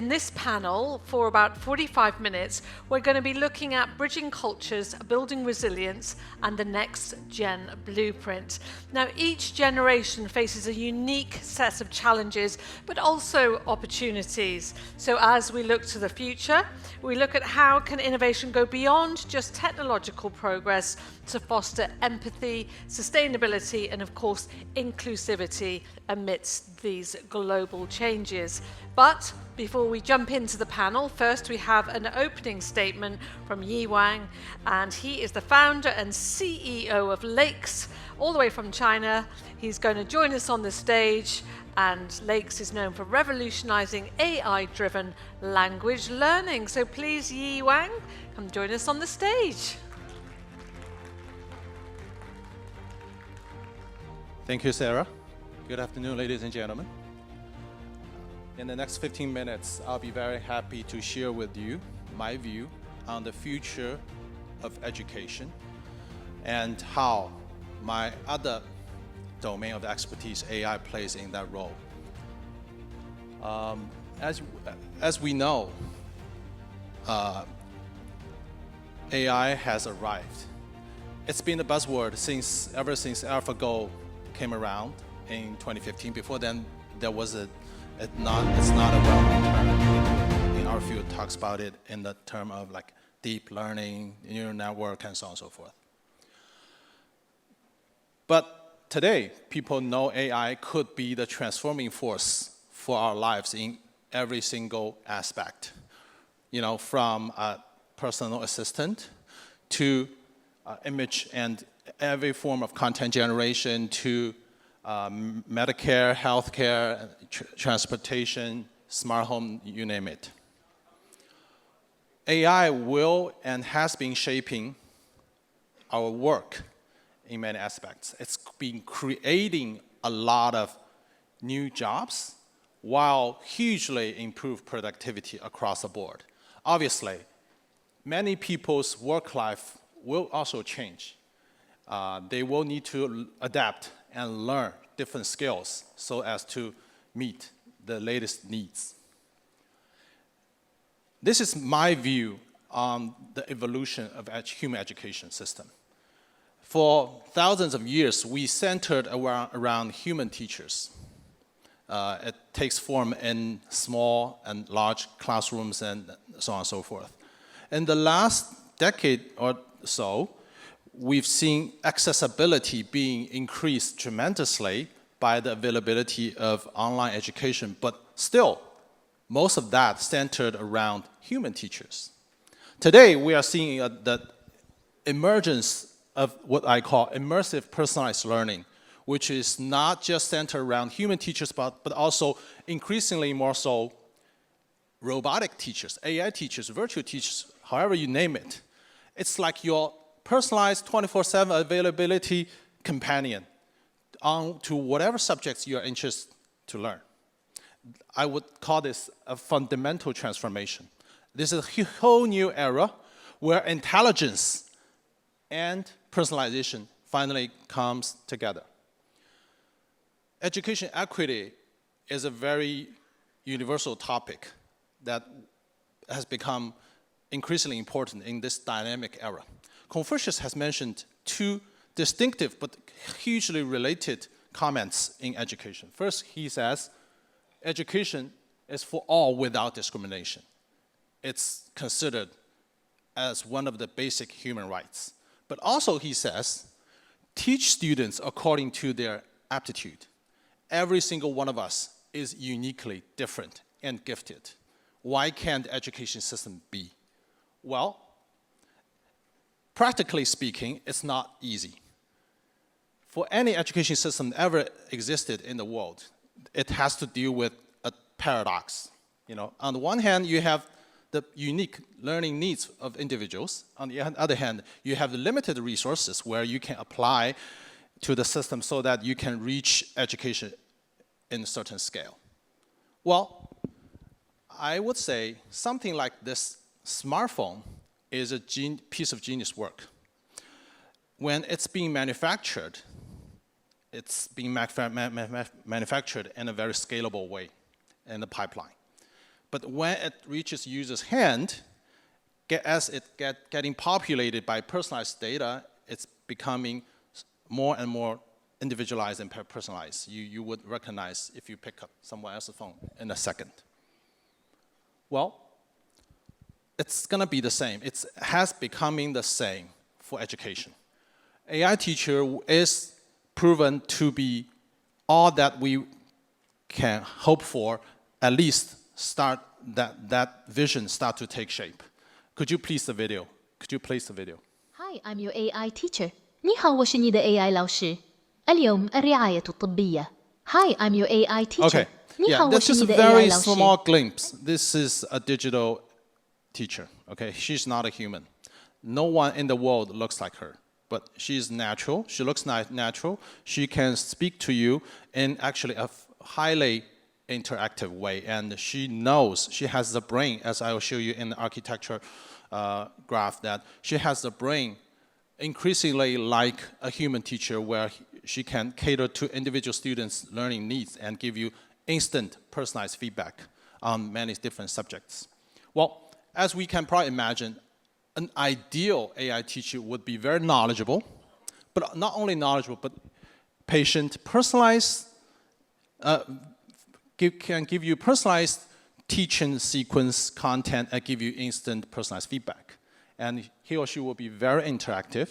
in this panel, for about 45 minutes, we're going to be looking at bridging cultures, building resilience, and the next gen blueprint. Now, each generation faces a unique set of challenges, but also opportunities. So as we look to the future, we look at how can innovation go beyond just technological progress to foster empathy, sustainability, and of course, inclusivity amidst these global changes. But before we jump into the panel, first we have an opening statement from Yi Wang, and he is the founder and CEO of Lakes, all the way from China. He's going to join us on the stage, and Lakes is known for revolutionizing AI-driven language learning. So please, Yi Wang, come join us on the stage. Thank you, Sarah. Good afternoon, ladies and gentlemen. In the next 15 minutes, I'll be very happy to share with you my view on the future of education and how my other domain of expertise, AI, plays in that role. As we know, AI has arrived. It's been a buzzword ever since AlphaGo came around in 2015. Before then, there was it's not a well-known term. In our field, talks about it in the term of like deep learning, neural network, and so on and so forth. But today, people know AI could be the transforming force for our lives in every single aspect. You know, from a personal assistant to image and every form of content generation to Medicare, healthcare, transportation, smart home, you name it. AI will and has been shaping our work in many aspects. It's been creating a lot of new jobs while hugely improve productivity across the board. Obviously, many people's work life will also change. They will need to adapt and learn different skills so as to meet the latest needs. This is my view on the evolution of human education system. For thousands of years, we centered around human teachers. It takes form in small and large classrooms and so on and so forth. In the last decade or so, we've seen accessibility being increased tremendously by the availability of online education, but still, most of that centered around human teachers. Today, we are seeing the emergence of what I call immersive personalized learning, which is not just centered around human teachers, but also increasingly more so robotic teachers, AI teachers, virtual teachers, however you name it. It's like your personalized 24/7 availability companion to whatever subjects you're interested to learn. I would call this a fundamental transformation. This is a whole new era where intelligence and personalization finally comes together. Education equity is a very universal topic that has become increasingly important in this dynamic era. Confucius has mentioned two distinctive but hugely related comments in education. First, he says, education is for all without discrimination. It's considered as one of the basic human rights. But also, he says, teach students according to their aptitude. Every single one of us is uniquely different and gifted. Why can't the education system be? Well, practically speaking, it's not easy. For any education system ever existed in the world, it has to deal with a paradox. You know, on the one hand, you have the unique learning needs of individuals. On the other hand, you have the limited resources where you can apply to the system so that you can reach education in a certain scale. Well, I would say something like this smartphone is a piece of genius work. When it's being manufactured, it's being manufactured in a very scalable way in the pipeline. But when it reaches user's hand, as it getting populated by personalized data, it's becoming more and more individualized and personalized. You would recognize if you pick up someone else's phone in a second. Well, it's going to be the same. It has becoming the same for education. AI teacher is proven to be all that we can hope for, at least start that vision start to take shape. Could you please the video? Could you place the video? Hi, I'm your AI teacher. 你好，我是你的 AI 老师。اليوم الرعاية الطبية. Hi, I'm your AI teacher. Okay. 你好， Yeah, 我 that's 是 just 你 a 的 AI very 老师。 small glimpse. This is a digital teacher. Okay, she's not a human. No one in the world looks like her, but she's natural. She looks natural. She can speak to you in actually a highly interactive way, and she knows, she has the brain, as I will show you in the architecture graph, that she has the brain increasingly like a human teacher, where she can cater to individual students' learning needs and give you instant personalized feedback on many different subjects. Well, as we can probably imagine, an ideal AI teacher would be very knowledgeable, but not only knowledgeable, but patient, personalized, can give you personalized teaching sequence content and give you instant personalized feedback. And he or she will be very interactive.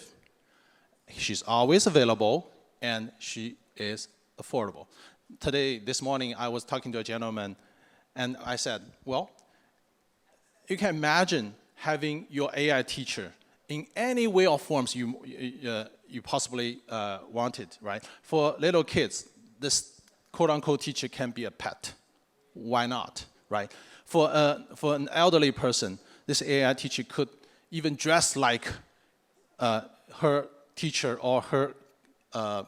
She's always available, and she is affordable. This morning, I was talking to a gentleman, and I said, well, you can imagine having your AI teacher in any way or forms you possibly wanted, right? For little kids, this quote-unquote teacher can be a pet. Why not, right? For an elderly person, this AI teacher could even dress like her teacher or her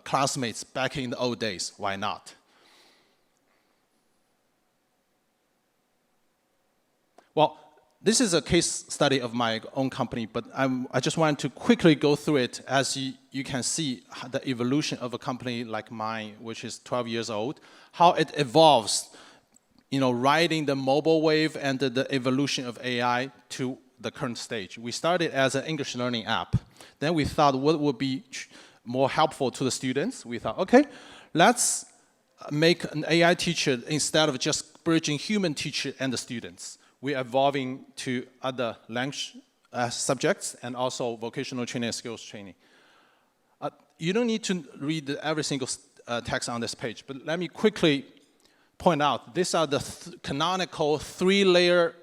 classmates back in the old days. Why not? Well, this is a case study of my own company, but I just wanted to quickly go through it. As you can see the evolution of a company like mine, which is 12 years old, how it evolves, riding the mobile wave and the evolution of AI to the current stage. We started as an English learning app. Then we thought what would be more helpful to the students. We thought, okay, let's make an AI teacher instead of just bridging human teacher and the students. We're evolving to other language subjects and also vocational training and skills training. You don't need to read every single text on this page, but let me quickly point out, these are the canonical three-layer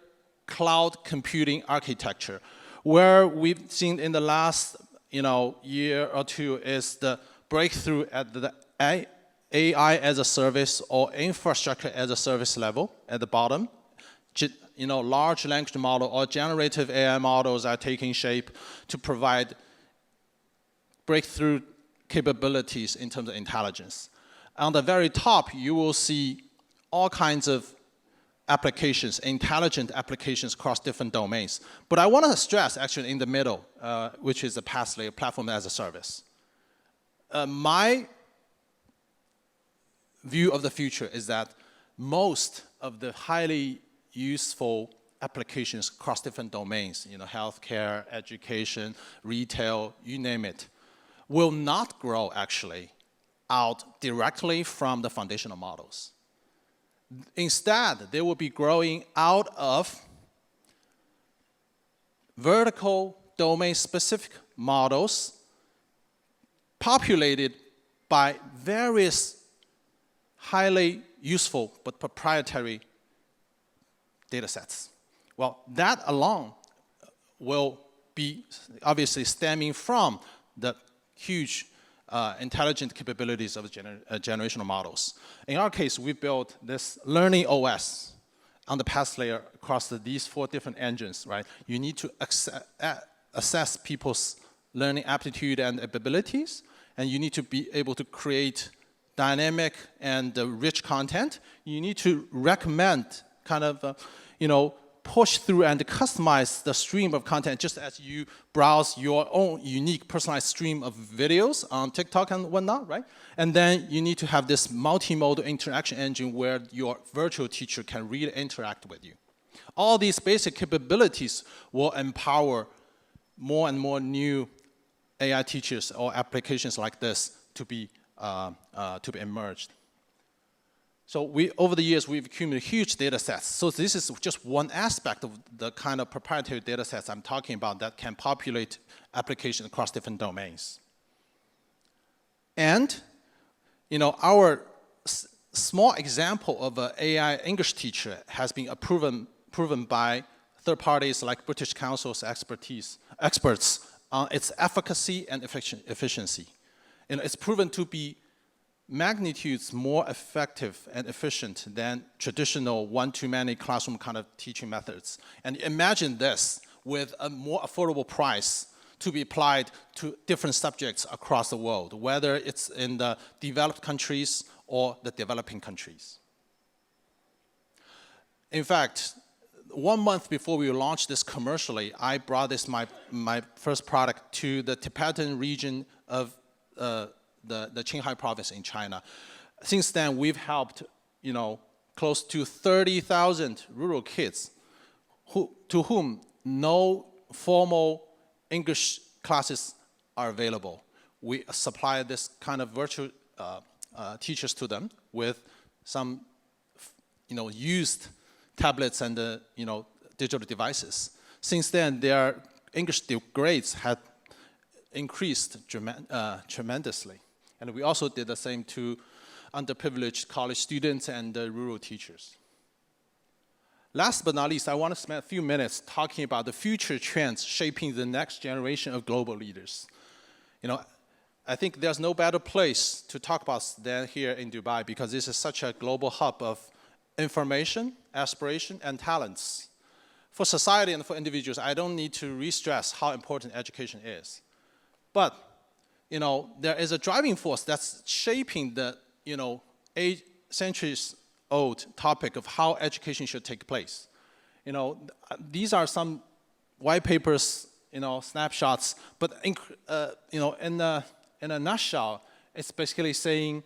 cloud computing architecture, where we've seen in the last year or two is the breakthrough at the AI as a service or infrastructure as a service level at the bottom. Large language model or generative AI models are taking shape to provide breakthrough capabilities in terms of intelligence. On the very top, you will see all kinds of applications, intelligent applications across different domains. But I want to stress actually in the middle, which is the PaaS layer, platform as a service. My view of the future is that most of the highly useful applications across different domains, healthcare, education, retail, you name it, will not grow actually out directly from the foundational models. Instead, they will be growing out of vertical domain-specific models populated by various highly useful but proprietary data sets. Well, that alone will be obviously stemming from the huge intelligent capabilities of generational models. In our case, we built this learning OS on the PaaS layer across these 4 different engines, right? You need to assess people's learning aptitude and abilities, and you need to be able to create dynamic and rich content. You need to recommend kind of, push through and customize the stream of content just as you browse your own unique personalized stream of videos on TikTok and whatnot, right? And then you need to have this multimodal interaction engine where your virtual teacher can really interact with you. All these basic capabilities will empower more and more new AI teachers or applications like this to be emerged. So over the years, we've accumulated huge data sets. So this is just one aspect of the kind of proprietary data sets I'm talking about that can populate applications across different domains. And, our small example of an AI English teacher has been proven by third parties like British Council's experts on its efficacy and efficiency. It's proven to be magnitudes more effective and efficient than traditional one-to-many classroom kind of teaching methods. And imagine this with a more affordable price to be applied to different subjects across the world, whether it's in the developed countries or the developing countries. In fact, 1 month before we launched this commercially, I brought this, my first product, to the Tibetan region of the Qinghai province in China. Since then, we've helped, close to 30,000 rural kids to whom no formal English classes are available. We supply this kind of virtual teachers to them with some, used tablets and digital devices. Since then, their English grades had increased tremendously. And we also did the same to underprivileged college students and rural teachers. Last but not least, I want to spend a few minutes talking about the future trends shaping the next generation of global leaders. I think there's no better place to talk about than here in Dubai, because this is such a global hub of information, aspiration, and talents. For society and for individuals, I don't need to re-stress how important education is. But, there is a driving force that's shaping the, 8 centuries-old topic of how education should take place. These are some white papers, snapshots, but, in a nutshell, it's basically saying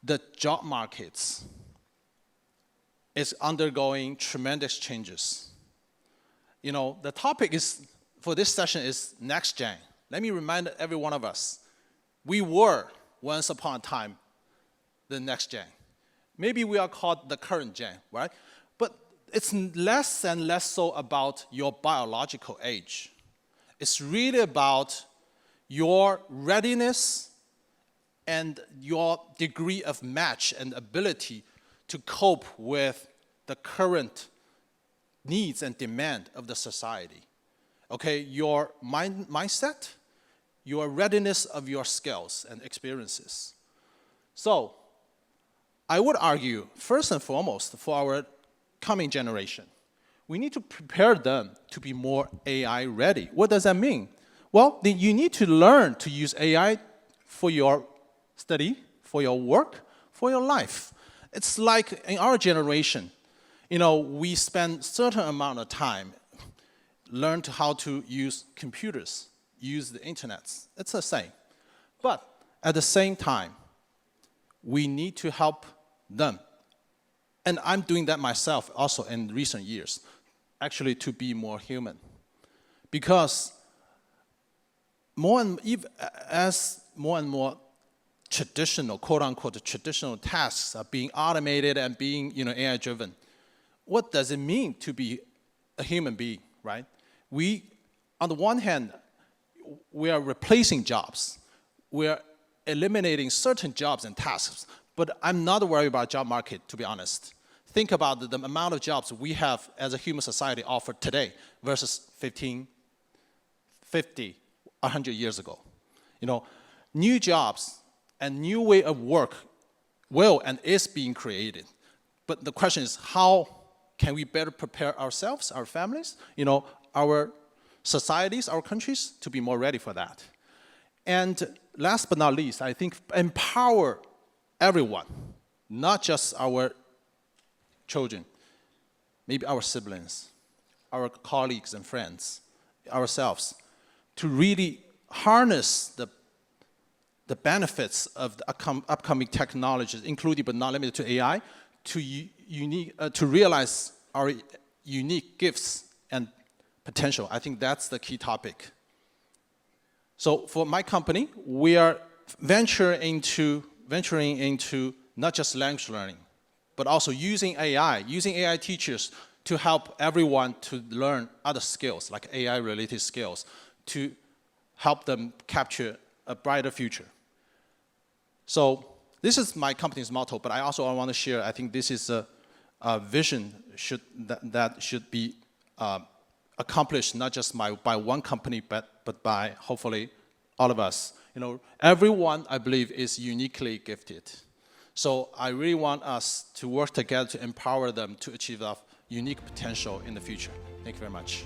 the job markets is undergoing tremendous changes. The topic for this session is next gen. Let me remind every one of us, we were once upon a time the next gen. Maybe we are called the current gen, right? But it's less and less so about your biological age. It's really about your readiness and your degree of match and ability to cope with the current needs and demand of the society. Okay, your mindset, your readiness of your skills and experiences. So, I would argue, first and foremost, for our coming generation, we need to prepare them to be more AI ready. What does that mean? Well, then you need to learn to use AI for your study, for your work, for your life. It's like in our generation, we spend certain amount of time learn how to use computers, use the internet. It's the same. But at the same time, we need to help them. And I'm doing that myself also in recent years, actually to be more human. Because as more and more traditional, quote-unquote, traditional tasks are being automated and being AI-driven, what does it mean to be a human being, right? On the one hand, we are replacing jobs. We are eliminating certain jobs and tasks. But I'm not worried about job market, to be honest. Think about the amount of jobs we have as a human society offered today versus 15, 50, 100 years ago. New jobs and new way of work will and is being created. But the question is, how can we better prepare ourselves, our families, our societies, our countries to be more ready for that? And last but not least, I think empower everyone, not just our children, maybe our siblings, our colleagues and friends, ourselves, to really harness the benefits of the upcoming technologies, including but not limited to AI, to realize our unique gifts and potential. I think that's the key topic. So for my company, we are venturing into not just language learning, but also using AI teachers to help everyone to learn other skills, like AI-related skills, to help them capture a brighter future. So this is my company's motto, but I also want to share, I think this is a vision that should be accomplished not just by one company, but by hopefully all of us. You know, everyone, I believe, is uniquely gifted. So I really want us to work together to empower them to achieve their unique potential in the future. Thank you very much.